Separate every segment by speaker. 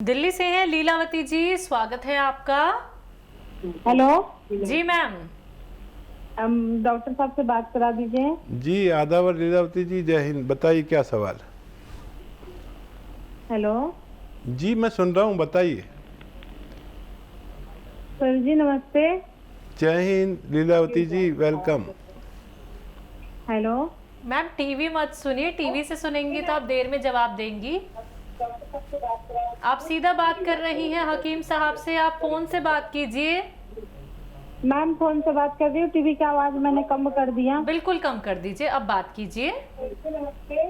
Speaker 1: दिल्ली से हैं लीलावती जी, स्वागत है आपका।
Speaker 2: हेलो
Speaker 1: जी मैम।
Speaker 2: डॉक्टर साहब से बात करा दीजिए।
Speaker 3: जी आदावर लीलावती जी, जय हिंद। बताइए क्या सवाल।
Speaker 2: हेलो
Speaker 3: जी मैं सुन रहा हूँ, बताइए।
Speaker 2: सर जी नमस्ते।
Speaker 3: जय हिंद लीलावती जी, वेलकम।
Speaker 2: हेलो
Speaker 1: मैम टीवी मत सुनिए, टीवी से सुनेंगी तो आप देर में जवाब देंगी। आप सीधा बात कर रही हैं हकीम साहब से, आप फोन से बात कीजिए।
Speaker 2: मैम फोन से बात कर रही हूँ, टीवी की आवाज मैंने कम कर दिया।
Speaker 1: बिल्कुल कम कर दीजिए, अब बात कीजिए।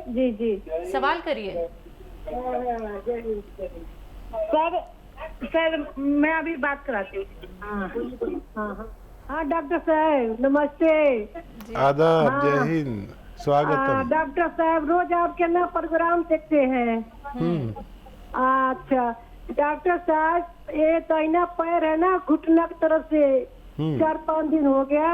Speaker 2: जी जी
Speaker 1: सवाल करिए।
Speaker 2: सर सर मैं अभी बात कराती हूँ। हाँ डॉक्टर साहब नमस्ते।
Speaker 3: आदाब,
Speaker 2: हाँ।
Speaker 3: जय हिंद, स्वागतम।
Speaker 2: डॉक्टर साहब रोज आपके ना प्रोग्राम देखते हैं। अच्छा डॉक्टर साहब ये दाहिना पैर है ना घुटना की तरफ से 4-5 दिन हो गया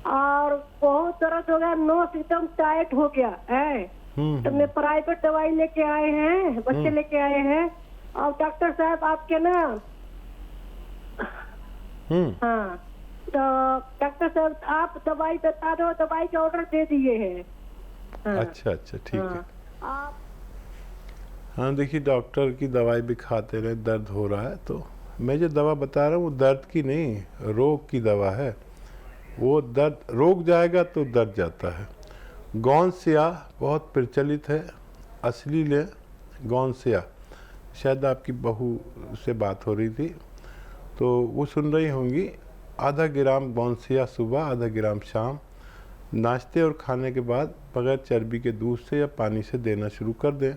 Speaker 2: और बहुत दर्द हो गया, नस एकदम टाइट हो गया है। तो मैं प्राइवेट दवाई लेके आए हैं, बच्चे लेके आए हैं। और डॉक्टर साहब आपके ना हाँ तो डॉक्टर साहब आप दवाई बता दो, दवाई का ऑर्डर दे दिए हैं। हाँ।
Speaker 3: अच्छा अच्छा ठीक है।
Speaker 2: आप
Speaker 3: हाँ देखिए, डॉक्टर की दवाई भी खाते रहे, दर्द हो रहा है तो मैं जो दवा बता रहा हूँ वो दर्द की नहीं, रोग की दवा है। वो दर्द रोग जाएगा तो दर्द जाता है। गौनसिया बहुत प्रचलित है, असली ले गौनसिया। शायद आपकी बहू से बात हो रही थी तो वो सुन रही होंगी। आधा ग्राम गौनसिया सुबह, आधा ग्राम शाम, नाश्ते और खाने के बाद बगैर चर्बी के दूध से या पानी से देना शुरू कर दें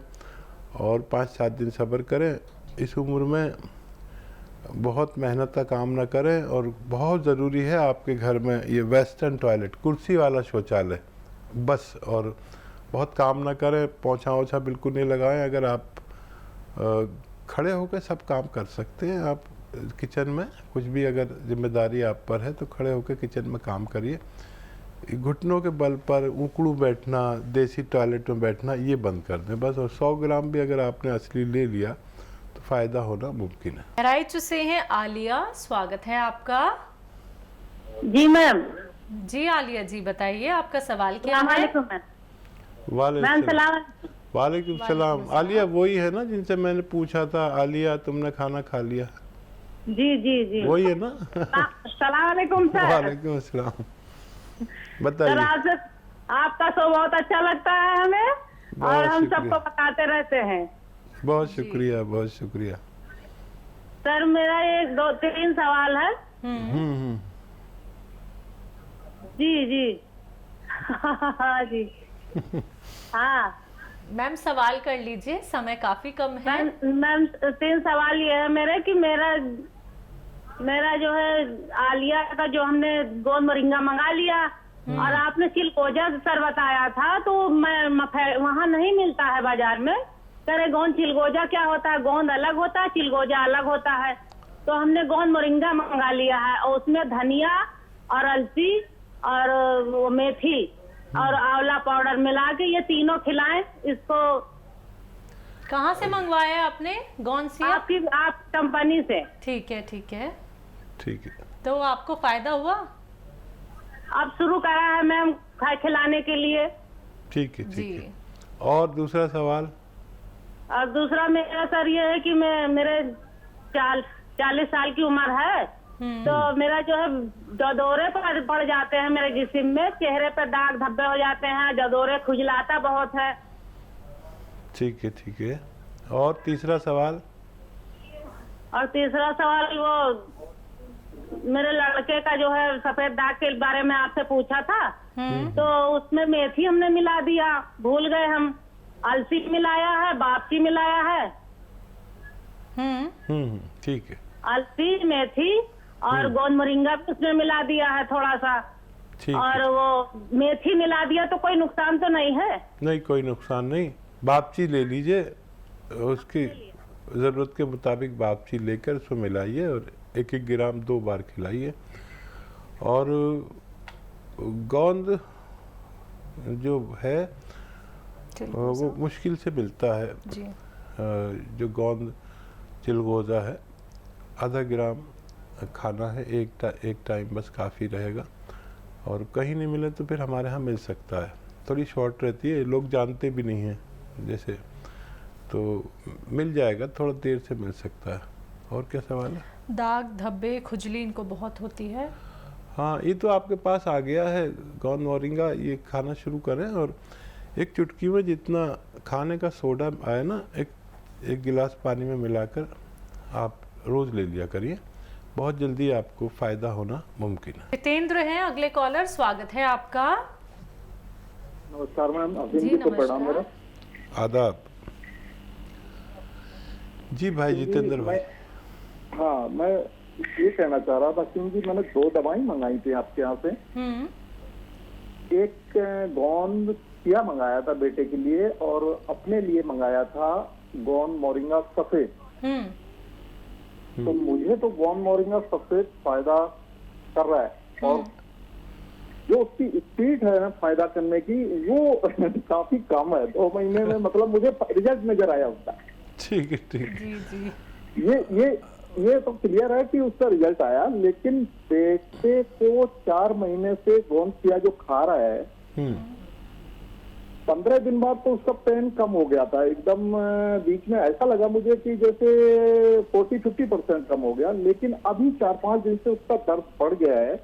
Speaker 3: और 5-7 दिन सब्र करें। इस उम्र में बहुत मेहनत का काम ना करें और बहुत ज़रूरी है आपके घर में ये वेस्टर्न टॉयलेट, कुर्सी वाला शौचालय बस। और बहुत काम ना करें, पोंछा ओछा बिल्कुल नहीं लगाएं। अगर आप खड़े होकर सब काम कर सकते हैं, आप किचन में कुछ भी अगर जिम्मेदारी आप पर है तो खड़े होकर किचन में काम करिए। घुटनों के बल पर उकड़ू बैठना, देसी टॉयलेट में बैठना, ये बंद कर दें बस। और 100 ग्राम भी अगर आपने असली ले लिया तो फ़ायदा होना मुमकिन है।
Speaker 1: बहराइच से हैं आलिया, स्वागत है आपका।
Speaker 2: जी मैम।
Speaker 1: जी आलिया जी, बताइए आपका सवाल क्या है।
Speaker 3: वालेकुम सलाम। आलिया वही है ना जिनसे मैंने पूछा था, आलिया तुमने खाना खा लिया?
Speaker 2: जी जी जी
Speaker 3: वही है ना?
Speaker 2: सलाम अलैकुम सर।
Speaker 3: वालेकुम सलाम।
Speaker 2: सर
Speaker 3: बताइए।
Speaker 2: आपका शो बहुत अच्छा लगता है हमें, और हम
Speaker 3: शुक्रिया।
Speaker 2: सबको बताते रहते हैं।
Speaker 3: बहुत शुक्रिया, बहुत शुक्रिया।
Speaker 2: सर मेरा 1-2-3 सवाल है। जी जी हाँ जी हाँ
Speaker 1: मैम सवाल कर लीजिए, समय काफी कम है।
Speaker 2: मैम 3 सवाल ये है मेरे कि मेरा जो है आलिया का जो हमने गोंद मोरिंगा मंगा लिया और आपने चिलगोजा सर बताया था, तो मैं वहाँ नहीं मिलता है बाजार में। कह रहे गोंद चिलगोजा क्या होता है, गोंद अलग होता है, चिलगोजा अलग होता है। तो हमने गोंद मोरिंगा मंगा लिया है और उसमें धनिया और अलसी और वो मेथी और आंवला पाउडर मिला के ये तीनों खिलाएं इसको।
Speaker 1: कहाँ से मंगवाया आपने गौनसिया?
Speaker 2: आप कंपनी से।
Speaker 1: ठीक है ठीक है।
Speaker 3: ठीक है।
Speaker 1: तो आपको फायदा हुआ?
Speaker 2: अब शुरू करा है मैम खिलाने के लिए।
Speaker 3: ठीक है ठीक
Speaker 1: जी।
Speaker 3: है। और दूसरा सवाल?
Speaker 2: और दूसरा मेरा सर ये है कि मेरे 40 साल की उम्र है, तो मेरा जो है जदोरे पड़ जाते हैं मेरे जिस्म में, चेहरे पे दाग धब्बे हो जाते हैं, जदोरे खुजलाता बहुत है।
Speaker 3: ठीक है ठीक है। और तीसरा सवाल?
Speaker 2: और तीसरा सवाल वो मेरे लड़के का जो है सफेद दाग के बारे में आपसे पूछा था, तो उसमें मेथी हमने मिला दिया, भूल गए हम। अलसी मिलाया है, बापची मिलाया है।
Speaker 3: ठीक है।
Speaker 2: अलसी, मेथी और गोंद मोरिंगा भी उसमें मिला दिया है थोड़ा सा।
Speaker 3: ठीक
Speaker 2: और
Speaker 3: है।
Speaker 2: वो मेथी मिला दिया तो कोई नुकसान तो नहीं है?
Speaker 3: नहीं, कोई नुकसान नहीं। बापची ले लीजिए, उसकी ज़रूरत के मुताबिक बापची लेकर उसको मिलाइए और 1-1 ग्राम 2 बार खिलाइए। और गोंद जो है वो मुश्किल से मिलता है।
Speaker 1: जी।
Speaker 3: जो गोंद चिलगोज़ा है, आधा ग्राम खाना है, एक टाइम बस काफ़ी रहेगा। और कहीं नहीं मिले तो फिर हमारे यहाँ मिल सकता है, थोड़ी शॉर्ट रहती है, लोग जानते भी नहीं हैं जैसे, तो मिल जाएगा, थोड़ा देर से मिल सकता है। और क्या सवाल है?
Speaker 1: दाग धब्बे खुजली इनको बहुत होती है।
Speaker 3: हाँ, ये तो आपके पास आ गया है गौन मोरिंगा, ये खाना शुरू करें और एक चुटकी में जितना खाने का सोडा आए ना, एक गिलास पानी में मिलाकर आप रोज़ ले लिया करिए, बहुत जल्दी आपको फ़ायदा होना मुमकिन है।
Speaker 1: जितेंद्र हैं अगले कॉलर, स्वागत है आपका।
Speaker 4: नमस्कार मैम, अभी
Speaker 1: जी,
Speaker 4: को प्रणाम मेरा।
Speaker 3: आदाब जी भाई जितेंद्र भाई।
Speaker 4: हाँ, मैं ये कहना चाह रहा था क्योंकि मैंने 2 दवाई मंगाई थी आपके यहाँ से। एक गौन किया मंगाया था बेटे के लिए और अपने लिए मंगाया था गौन मोरिंगा सफेद। तो मुझे तो गौन मोरिंगा सफेद फायदा कर रहा है और जो उसकी स्पीड है ना फायदा करने की वो काफी कम है। 2 महीने में मतलब मुझे रिजल्ट नजर आया उसका।
Speaker 3: ठीक है, ठीक है।
Speaker 1: जी जी।
Speaker 4: ये तो क्लियर है कि उसका रिजल्ट आया, लेकिन बेटे को 4 महीने से गौन किया जो खा रहा है, 15 दिन बाद तो उसका पेन कम हो गया था एकदम। बीच में ऐसा लगा मुझे कि जैसे 40-50% कम हो गया, लेकिन अभी 4-5 दिन से उसका दर्द बढ़ गया है।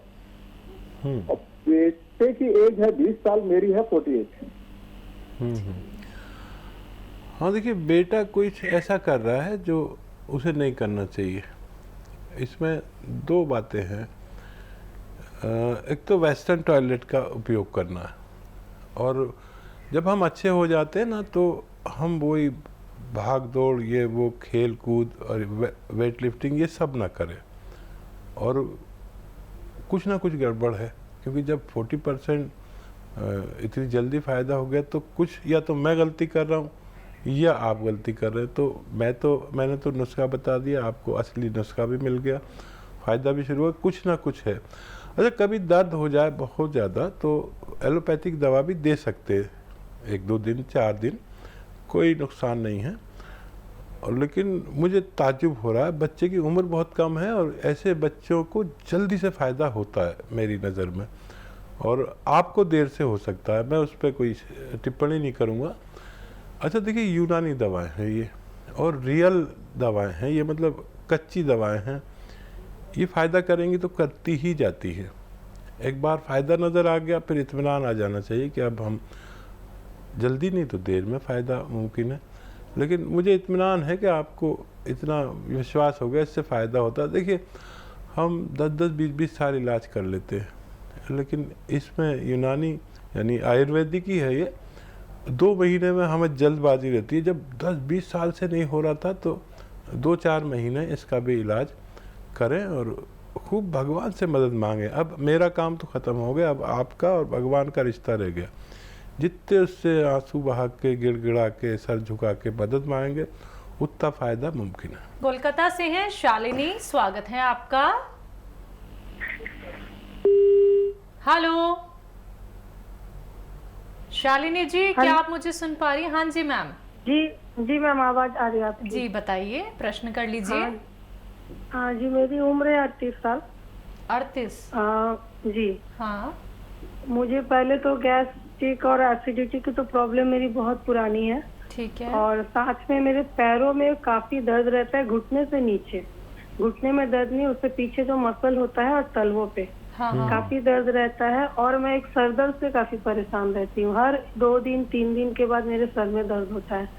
Speaker 4: और बेटे की एज है 20 साल, मेरी है 48।
Speaker 3: हाँ देखिए, बेटा कुछ ऐसा कर रहा है जो उसे नहीं करना चाहिए। इसमें 2 बातें हैं। एक तो वेस्टर्न टॉयलेट का उपयोग करना है, और जब हम अच्छे हो जाते हैं ना तो हम वही भाग दौड़, ये वो खेल कूद और वेट लिफ्टिंग ये सब ना करें। और कुछ ना कुछ गड़बड़ है, क्योंकि जब 40% इतनी जल्दी फ़ायदा हो गया तो कुछ या तो मैं गलती कर रहा हूँ या आप गलती कर रहे हैं। तो मैंने तो नुस्खा बता दिया आपको, असली नुस्खा भी मिल गया, फ़ायदा भी शुरू हुआ, कुछ ना कुछ है। अच्छा, कभी दर्द हो जाए बहुत ज़्यादा तो एलोपैथिक दवा भी दे सकते हैं, 1-2 दिन 4 दिन, कोई नुकसान नहीं है। और लेकिन मुझे ताज्जुब हो रहा है, बच्चे की उम्र बहुत कम है और ऐसे बच्चों को जल्दी से फ़ायदा होता है मेरी नज़र में, और आपको देर से हो सकता है। मैं उस पर कोई टिप्पणी नहीं करूँगा। अच्छा देखिए, यूनानी दवाएं हैं ये, और रियल दवाएं हैं ये, मतलब कच्ची दवाएं हैं। ये फ़ायदा करेंगी तो करती ही जाती है। एक बार फ़ायदा नज़र आ गया फिर इत्मीनान आ जाना चाहिए कि अब हम जल्दी नहीं तो देर में फ़ायदा मुमकिन है। लेकिन मुझे इत्मीनान है कि आपको इतना विश्वास हो गया इससे फ़ायदा होता है। देखिए, हम 10-10, 20-20 साल इलाज कर लेते हैं, लेकिन इसमें यूनानी यानी आयुर्वेदिक ही है ये। 2 महीने में हमें जल्दबाजी रहती है। जब 10-20 साल से नहीं हो रहा था तो 2-4 महीने इसका भी इलाज करें और खूब भगवान से मदद मांगें। अब मेरा काम तो ख़त्म हो गया, अब आपका और भगवान का रिश्ता रह गया। जितने उससे आंसू बहा के, गिड़गिड़ा के, सर झुका के मदद मांगेंगे उतना फ़ायदा मुमकिन है।
Speaker 1: कोलकाता से हैं शालिनी, स्वागत है आपका। हेलो शालिनी जी, क्या आप मुझे सुन पा रही हैं? हाँ जी मैम।
Speaker 2: जी मैम, आवाज आ रही है आपकी?
Speaker 1: जी बताइए, प्रश्न कर लीजिए।
Speaker 2: हाँ जी, मेरी उम्र है 38 साल।
Speaker 1: 38?
Speaker 2: जी
Speaker 1: हाँ।
Speaker 2: मुझे पहले तो गैस्ट्रिक और एसिडिटी की तो प्रॉब्लम मेरी बहुत पुरानी है।
Speaker 1: ठीक है।
Speaker 2: और साथ में मेरे पैरों में काफी दर्द रहता है, घुटने से नीचे। घुटने में दर्द नहीं, उससे पीछे जो मसल होता है और तलवों पे काफी दर्द रहता है। और मैं एक सर दर्द से काफी परेशान रहती हूँ। हर 2 दिन 3 दिन के बाद मेरे सर में दर्द होता है।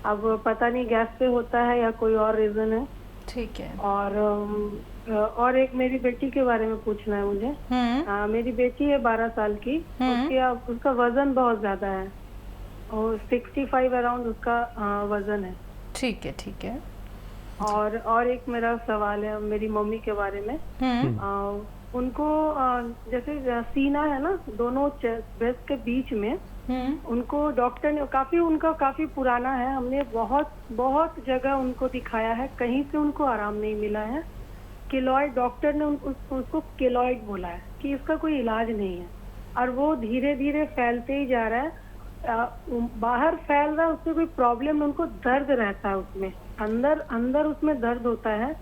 Speaker 2: अब पता नहीं गैस से होता है या कोई और रीजन है।
Speaker 1: ठीक है।
Speaker 2: और एक मेरी बेटी के बारे में पूछना है मुझे। मेरी बेटी है 12 साल की। उसका वजन बहुत ज्यादा है और 65 अराउंड उसका वजन है।
Speaker 1: ठीक है, ठीक है।
Speaker 2: और एक मेरा सवाल है मेरी मम्मी के बारे में। उनको जैसे सीना है ना, दोनों ब्रेस्ट के बीच में, उनको डॉक्टर ने उनका काफी पुराना है, हमने बहुत जगह उनको दिखाया है, कहीं से उनको आराम नहीं मिला है। केलॉइड, डॉक्टर ने उसको केलॉइड बोला है कि इसका कोई इलाज नहीं है, और वो धीरे धीरे फैलते ही जा रहा है।
Speaker 5: बाहर फैल रहा है उससे कोई प्रॉब्लम, उनको दर्द रहता है उसमें, अंदर अंदर उसमें दर्द होता है।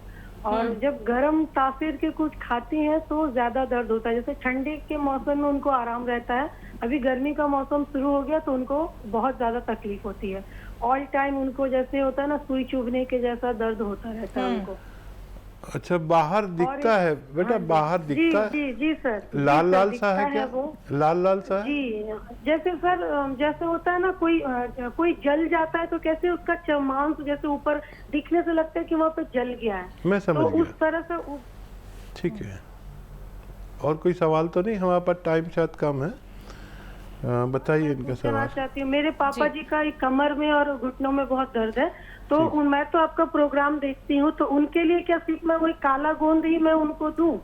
Speaker 5: और जब गर्म तासीर के कुछ खाती हैं तो ज्यादा दर्द होता है। जैसे ठंडी के मौसम में उनको आराम रहता है, अभी गर्मी का मौसम शुरू हो गया तो उनको बहुत ज्यादा तकलीफ होती है। ऑल टाइम उनको जैसे होता है ना, सुई चुभने के जैसा दर्द होता रहता है उनको।
Speaker 3: अच्छा, बाहर दिखता है बेटा?
Speaker 5: हाँ जी,
Speaker 3: बाहर दिखता है?
Speaker 5: जी जी सर,
Speaker 3: लाल लाल सा है
Speaker 5: दिखता
Speaker 3: क्या?
Speaker 5: वो
Speaker 3: लाल लाल सा है?
Speaker 5: जी, जैसे सर जैसे होता है ना, कोई जल जाता है तो कैसे उसका मांस जैसे ऊपर दिखने से लगता है कि वहाँ पे जल गया है,
Speaker 3: मैं समझ
Speaker 5: तो
Speaker 3: गया।
Speaker 5: उस तरह से
Speaker 3: ठीक है, और कोई सवाल तो नहीं? हमारे पास टाइम शायद कम है, बताइए इनका
Speaker 5: पूछना
Speaker 3: सवाल।
Speaker 5: चाहती हूँ। मेरे पापा जी का कमर में और घुटनों में बहुत दर्द है, तो मैं तो आपका प्रोग्राम देखती हूँ, तो उनके लिए क्या सिर्फ मैं वही काला गोंद ही मैं उनको दूं?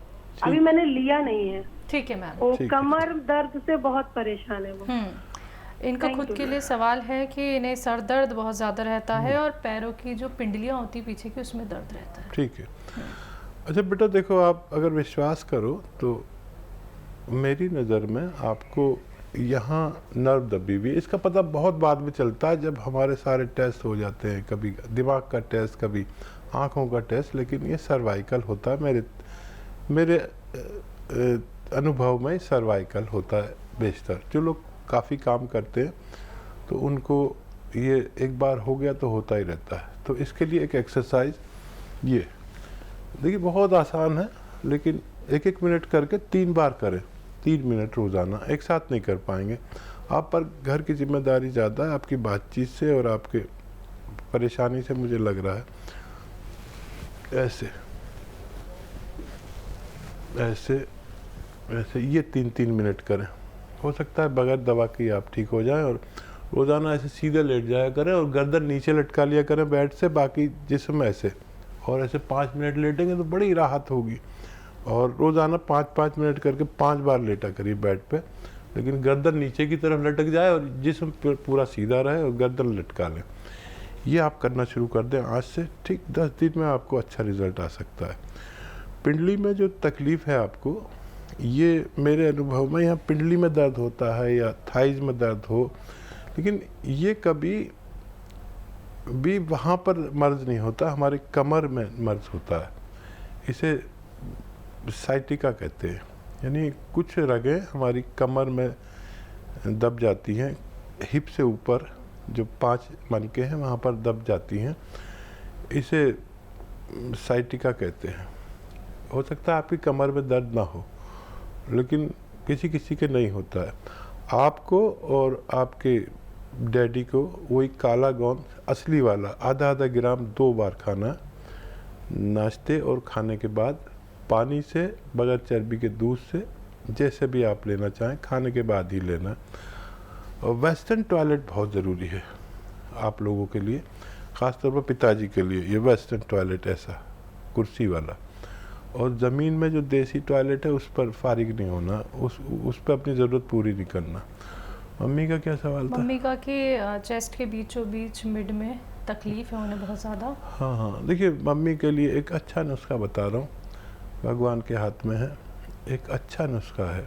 Speaker 5: अभी मैंने लिया नहीं है।
Speaker 1: ठीक है मैम।
Speaker 5: वो
Speaker 3: ठीक है,
Speaker 5: कमर दर्द से बहुत परेशान है वो।
Speaker 1: इनका
Speaker 5: Thank
Speaker 1: खुद
Speaker 5: you.
Speaker 1: के लिए सवाल है कि इन्हें सर दर्द बहुत ज़्यादा रहता है और पैरों की जो पिंडलियाँ होती पीछे की उसमें दर्द रहता है।
Speaker 3: ठीक है। अच्छा बेटा देखो, आप अगर विश्वास करो तो मेरी नज़र में आपको यहाँ नर्व दबी हुई है। इसका पता बहुत बाद में चलता है जब हमारे सारे टेस्ट हो जाते हैं, कभी दिमाग का टेस्ट, कभी आँखों का टेस्ट, लेकिन ये सर्वाइकल होता है। मेरे अनुभव में सर्वाइकल होता है बेशतर। जो लोग काफ़ी काम करते हैं तो उनको ये एक बार हो गया तो होता ही रहता है। तो इसके लिए एक एक्सरसाइज ये देखिए बहुत आसान है, लेकिन 1-1 मिनट करके 3 बार करें। 3 मिनट रोज़ाना, एक साथ नहीं कर पाएंगे आप, पर घर की जिम्मेदारी ज़्यादा है आपकी बातचीत से और आपके परेशानी से मुझे लग रहा है। ऐसे ऐसे ऐसे ये 3-3 मिनट करें। हो सकता है बगैर दवा की आप ठीक हो जाएं, और रोज़ाना ऐसे सीधे लेट जाया करें और गर्दन नीचे लटका लिया करें बेड से, बाकी जिस्म ऐसे, और ऐसे 5 मिनट लेटेंगे तो बड़ी राहत होगी। और रोज़ाना 5-5 मिनट करके 5 बार लेटा करिए बेड पे, लेकिन गर्दन नीचे की तरफ लटक जाए और जिस्म पूरा सीधा रहे और गर्दन लटका लें। ये आप करना शुरू कर दें आज से, ठीक 10 दिन में आपको अच्छा रिजल्ट आ सकता है। पिंडली में जो तकलीफ़ है आपको, ये मेरे अनुभव में यहाँ पिंडली में दर्द होता है या थाइज में दर्द हो, लेकिन ये कभी भी वहाँ पर मर्ज नहीं होता, हमारे कमर में मर्ज होता है। इसे साइटिका कहते हैं, यानी कुछ रगें हमारी कमर में दब जाती हैं, हिप से ऊपर जो 5 मनके हैं वहाँ पर दब जाती हैं। इसे साइटिका कहते हैं। हो सकता है आपकी कमर में दर्द ना हो, लेकिन किसी किसी के नहीं होता है। आपको और आपके डैडी को वही काला गोंद असली वाला आधा ग्राम 2 बार खाना, नाश्ते और खाने के बाद, पानी से, बगैर चर्बी के दूध से, जैसे भी आप लेना चाहें, खाने के बाद ही लेना। और वेस्टर्न टॉयलेट बहुत ज़रूरी है आप लोगों के लिए, ख़ासतौर पर पिताजी के लिए। ये वेस्टर्न टॉयलेट ऐसा कुर्सी वाला, और ज़मीन में जो देसी टॉयलेट है उस पर फारिग नहीं होना, उस पर अपनी ज़रूरत पूरी नहीं करना। मम्मी का क्या सवाल था?
Speaker 1: मम्मी का कि चेस्ट के बीचों बीच मिड में तकलीफ है उन्हें बहुत ज़्यादा।
Speaker 3: हाँ, देखिए मम्मी के लिए एक अच्छा नुस्खा बता रहा हूँ, भगवान के हाथ में है। एक अच्छा नुस्खा है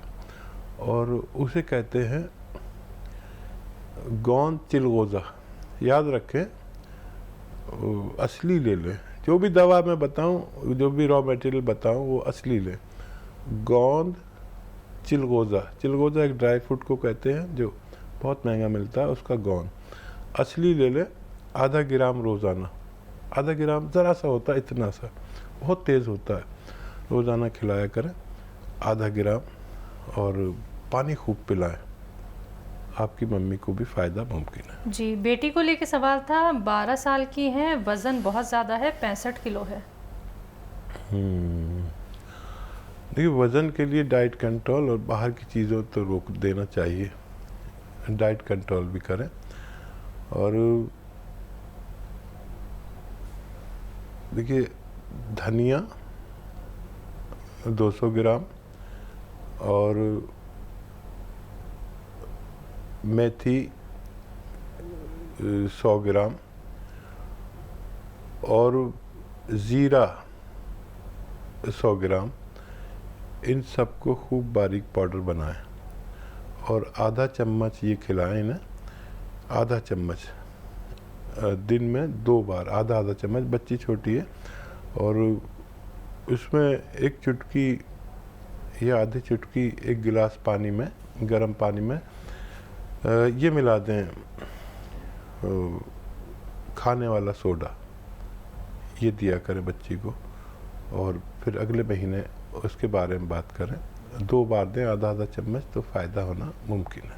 Speaker 3: और उसे कहते हैं गोंद चिलगोज़ा। याद रखें, असली ले लें। जो भी दवा मैं बताऊं, जो भी रॉ मटेरियल बताऊं, वो असली लें। गोंद चिलगोज़ा, चिलगोज़ा एक ड्राई फ्रूट को कहते हैं जो बहुत महंगा मिलता है, उसका गोंद असली ले लें। आधा ग्राम रोज़ाना, आधा ग्राम ज़रा सा होता है, इतना सा, बहुत तेज़ होता है। रोज़ाना खिलाया करें आधा ग्राम, और पानी खूब पिलाएं। आपकी मम्मी को भी फ़ायदा मुमकिन है।
Speaker 1: जी, बेटी को लेके सवाल था। 12 साल की हैं, वज़न बहुत ज़्यादा है, 65 किलो है।
Speaker 3: देखिए वज़न के लिए डाइट कंट्रोल और बाहर की चीज़ों तो रोक देना चाहिए, डाइट कंट्रोल भी करें। और देखिए धनिया 200 ग्राम, और मेथी 100 ग्राम, और ज़ीरा 100 ग्राम, इन सबको खूब बारीक पाउडर बनाएं और आधा चम्मच ये खिलाएं इन्हें आधा चम्मच दिन में 2 बार, आधा आधा चम्मच। बच्ची छोटी है और उसमें एक चुटकी या आधी चुटकी एक गिलास पानी में, गर्म पानी में ये मिला दें खाने वाला सोडा, ये दिया करें बच्ची को। और फिर अगले महीने उसके बारे में बात करें। 2 बार दें आधा आधा चम्मच, तो फ़ायदा होना मुमकिन है।